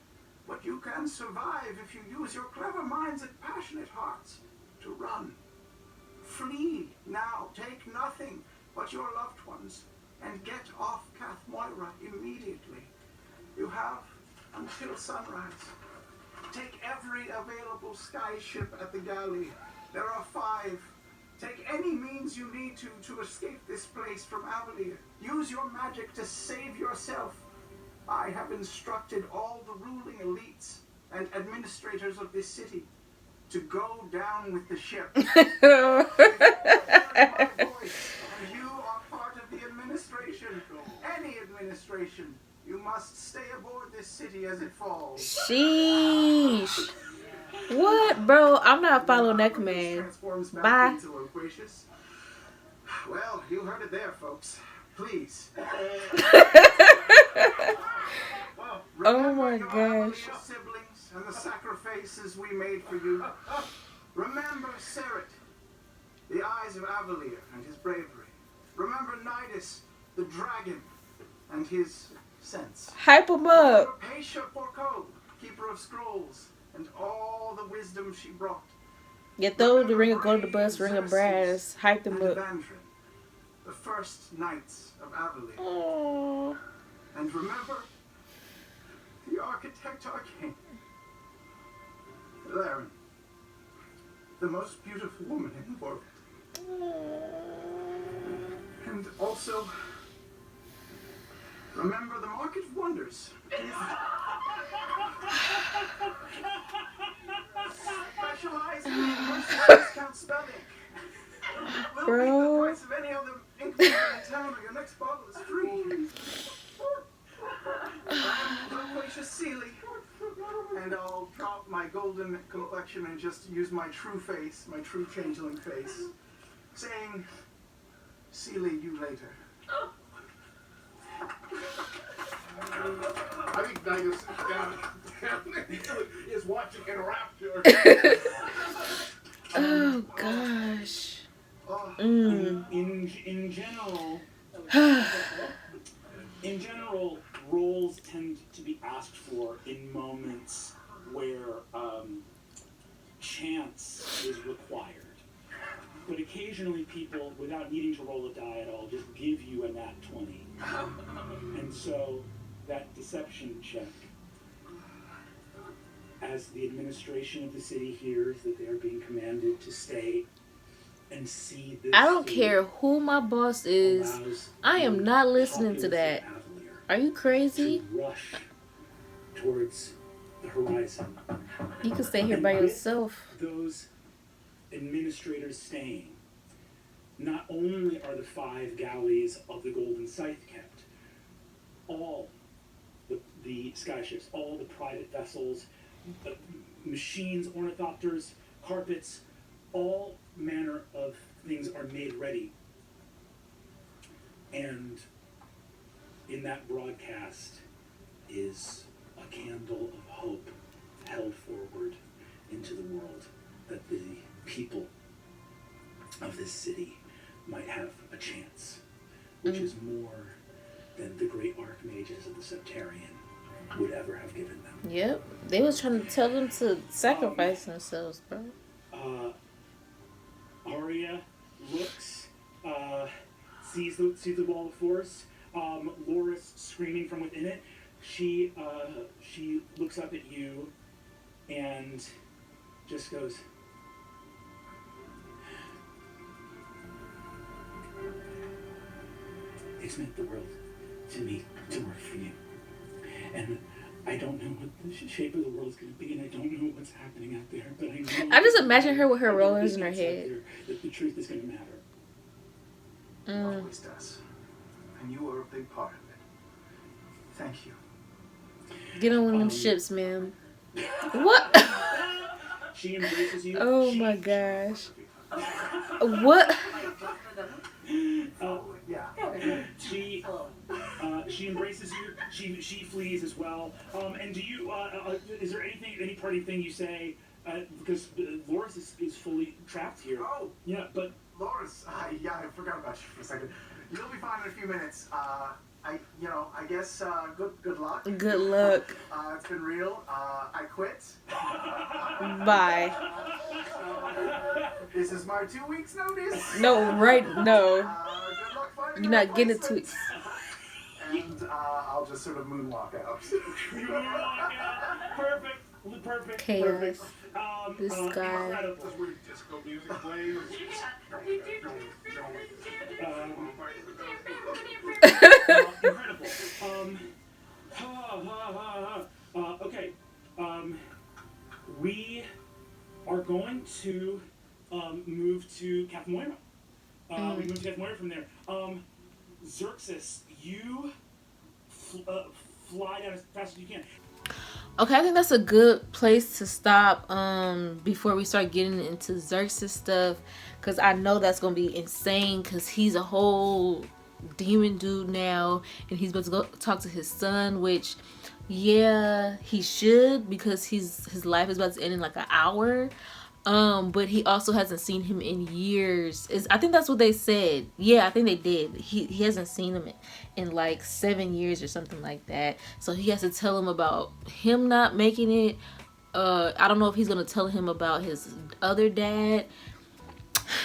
But you can survive if you use your clever minds and passionate hearts to run. Flee now. Take nothing but your loved ones and get off Kath Moira immediately. You have until sunrise. Take every available sky ship at the galley. There are 5. Take any means you need to escape this place from Avalier. Use your magic to save yourself. I have instructed all the ruling elites and administrators of this city to go down with the ship. If you are hearing my voice, and you are part of the administration, any administration, you must stay aboard this city as it falls. Sheesh. What, bro? I'm not following that command. Transforms back Bye. into Loquacious. Well, you heard it there, folks. Please. Oh my Remember your gosh. Avalier siblings and the sacrifices we made for you. Remember Seret, the eyes of Avalier and his bravery. Remember Nidus, the dragon, and his sense. Hype him up. Remember Paisha Porco, keeper of scrolls, and all the wisdom she brought. You throw the ring of gold to the bus, ring of brass. Hype And him up. Evandrin, the first knights of Avalier. Oh. And remember the architect arcane. Laren, the most beautiful woman in the world. And also, remember the Market of Wonders. Specializing in mercy discount spelling. We'll beat the Bro. price of any of them Inconvenient town or your next bottle is free. I am loquacious Seely, and I'll drop my golden complexion and just use my true face, my true changeling face, saying, Seely, you later. I think Digus down there is watching Interrupter. Oh gosh. In general, roles tend to be asked for in moments where chance is required. But occasionally people, without needing to roll a die at all, just give you a nat 20. And so that deception check, as the administration of the city hears that they are being commanded to stay and see this, I don't care who my boss is. I am not listening to that. Are you crazy? To rush towards the horizon. You can stay here by yourself. Those administrators staying, not only are the 5 galleys of the Golden Scythe kept, all the skyships, all the private vessels, machines, ornithopters, carpets, all manner of things are made ready. And in that broadcast is a candle of hope held forward into the world, that the people of this city might have a chance, which is more than the great archmages of the Septarian would ever have given them. Yep. They was trying to tell them to sacrifice themselves, bro. Arya looks, sees the wall of force. Loris screaming from within it. She looks up at you and just goes, it's meant the world to me to work for you. And I don't know what the shape of the world is going to be, and I don't know what's happening out there, but I know... I just imagine her with her rollers in her head. That the truth is going to matter. It always does. And you are a big part of it. Thank you. Get on one of them ships, ma'am. What? She embraces you. Oh my gosh. What? She embraces you. She flees as well. And do you? Is there any parting thing you say? Because Loris is fully trapped here. Oh. Yeah, but Loris, I forgot about you for a second. You'll be fine in a few minutes. I guess good luck. Good luck. It's been real. I quit. Bye. This is my 2 weeks notice. No, right? No. Good luck finding You're not getting it to it. And I'll just sort of moonwalk out. Perfect. Chaos. This guy. Incredible. Disco music plays. Okay. We are going to move to Kathmoira. We move to Kathmoira from there. Xerxes, you fly down as fast as you can. Okay, I think that's a good place to stop before we start getting into Xerxes stuff, because I know that's gonna be insane, because he's a whole demon dude now, and he's about to go talk to his son, which yeah, he should, because his life is about to end in like an hour. But he also hasn't seen him in years. I think that's what they said. Yeah, I think they did. He hasn't seen him in like 7 years or something like that. So he has to tell him about him not making it. I don't know if he's gonna tell him about his other dad.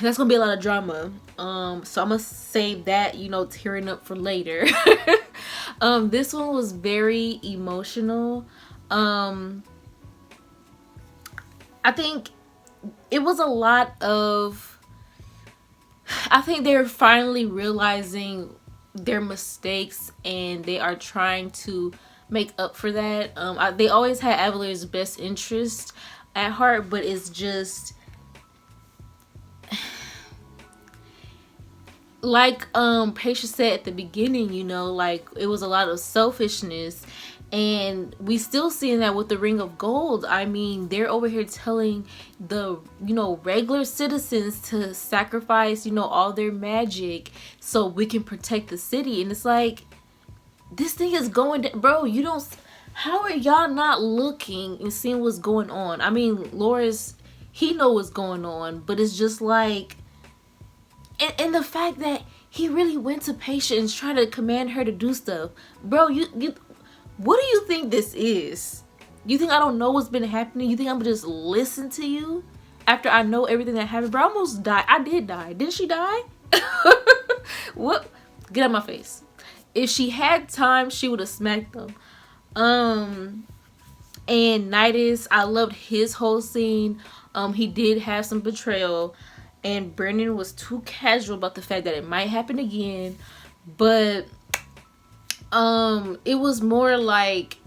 That's gonna be a lot of drama. So I'm gonna save that, tearing up for later. This one was very emotional. I think it was a lot of, I think they're finally realizing their mistakes, and they are trying to make up for that. They always had Avalier's best interest at heart, but it's just, like Patience said at the beginning, you know, like it was a lot of selfishness, and we still seeing that with the Ring of Gold. I mean, they're over here telling the, you know, regular citizens to sacrifice, you know, all their magic so we can protect the city. And it's like, this thing is going down, bro. You don't, how are y'all not looking and seeing what's going on? I mean, Loris, he know what's going on, but it's just like, and the fact that he really went to Patience trying to command her to do stuff. Bro, you what do you think this is? You think I don't know what's been happening? You think I'm gonna just listen to you after I know everything that happened? Bro, I almost died. I did die. Didn't she die? What? Get out of my face. If she had time, she would have smacked them. And Nidus, I loved his whole scene. He did have some betrayal, and Brennan was too casual about the fact that it might happen again. But it was more like,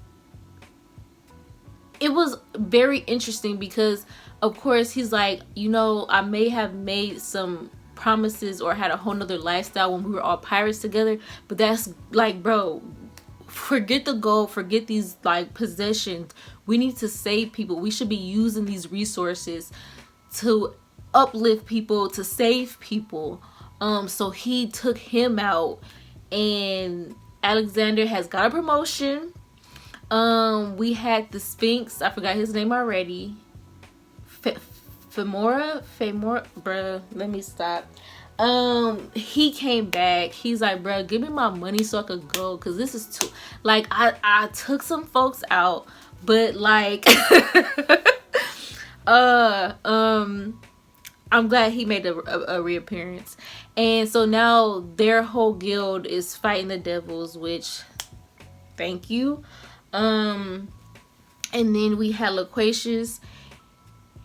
it was very interesting because of course he's like, you know, I may have made some promises or had a whole nother lifestyle when we were all pirates together, but that's like, bro, forget the gold, forget these like possessions. We need to save people. We should be using these resources to uplift people, to save people. So he took him out, and Alexander has got a promotion. We had the Sphinx, I forgot his name already. Femora, bruh, let me stop. He came back. He's like, bruh, give me my money so I could go, cause this is too, like, I took some folks out, but like I'm glad he made a reappearance. And so now their whole guild is fighting the devils, which, thank you. And then we had Loquacious.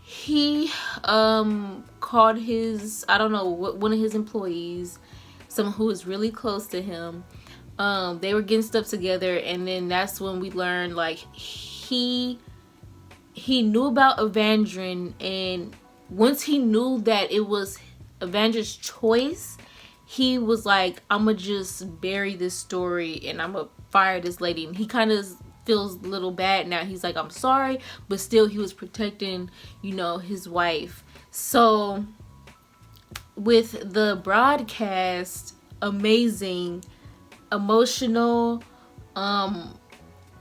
He called his, I don't know, one of his employees, someone who was really close to him. They were getting stuff together, and then that's when we learned, like, he knew about Evandrin, and once he knew that it was Evandrin's choice, he was like, I'm gonna just bury this story and I'm gonna fire this lady. And he kind of feels a little bad now. He's like, I'm sorry, but still he was protecting, you know, his wife. So with the broadcast, amazing, emotional.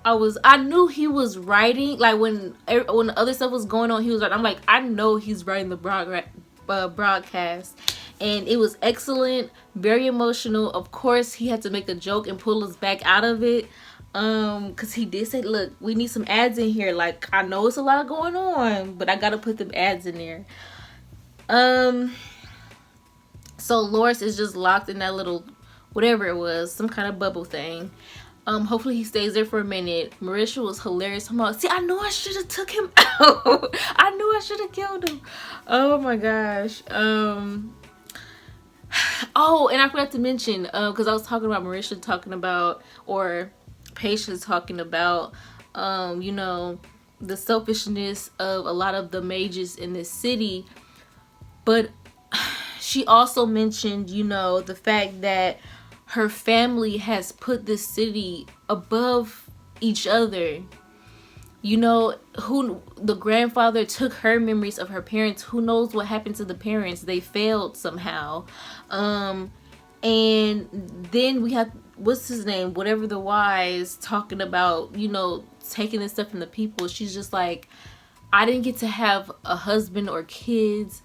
I knew he was writing, like when the other stuff was going on, he was like, I'm like, I know he's writing the broadcast, and it was excellent, very emotional. Of course, he had to make a joke and pull us back out of it, because he did say, look, we need some ads in here. Like, I know it's a lot going on, but I gotta put them ads in there. So Loris is just locked in that little, whatever it was, some kind of bubble thing. Hopefully he stays there for a minute. Marisha was hilarious. See, I knew I should have took him out. I knew I should have killed him. Oh my gosh. Oh, and I forgot to mention, because I was talking about Marisha talking about, or Patience talking about, you know, the selfishness of a lot of the mages in this city. But she also mentioned, you know, the fact that her family has put this city above each other. You know, who the grandfather took her memories of her parents. Who knows what happened to the parents? They failed somehow. And then we have, what's his name? Whatever the Wise, talking about, you know, taking this stuff from the people. She's just like, I didn't get to have a husband or kids.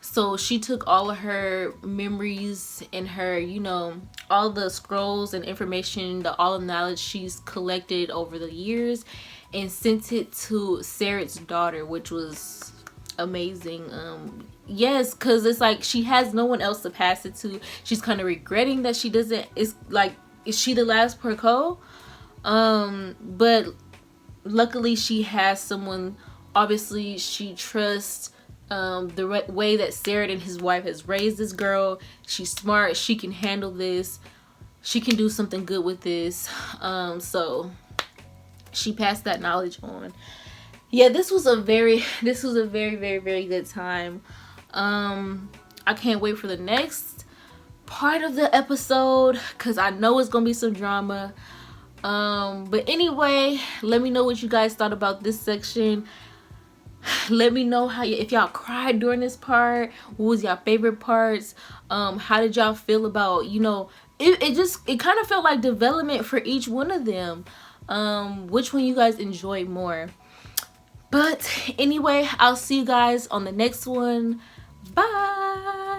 So she took all of her memories and her, you know, all the scrolls and information, all the knowledge she's collected over the years, and sent it to Sarah's daughter, which was amazing. Yes, because it's like she has no one else to pass it to. She's kind of regretting that she doesn't. It's like, is she the last Perco? But luckily she has someone. Obviously she trusts the way that Sarah and his wife has raised this girl. She's smart. She can handle this. She can do something good with this. So she passed that knowledge on. Yeah, this was a very, very, very good time. I can't wait for the next part of the episode because I know it's gonna be some drama. But anyway, let me know what you guys thought about this section. Let me know if y'all cried during this part. What was y'all favorite parts? How did y'all feel about, it kind of felt like development for each one of them. Which one you guys enjoyed more? But anyway, I'll see you guys on the next one. Bye.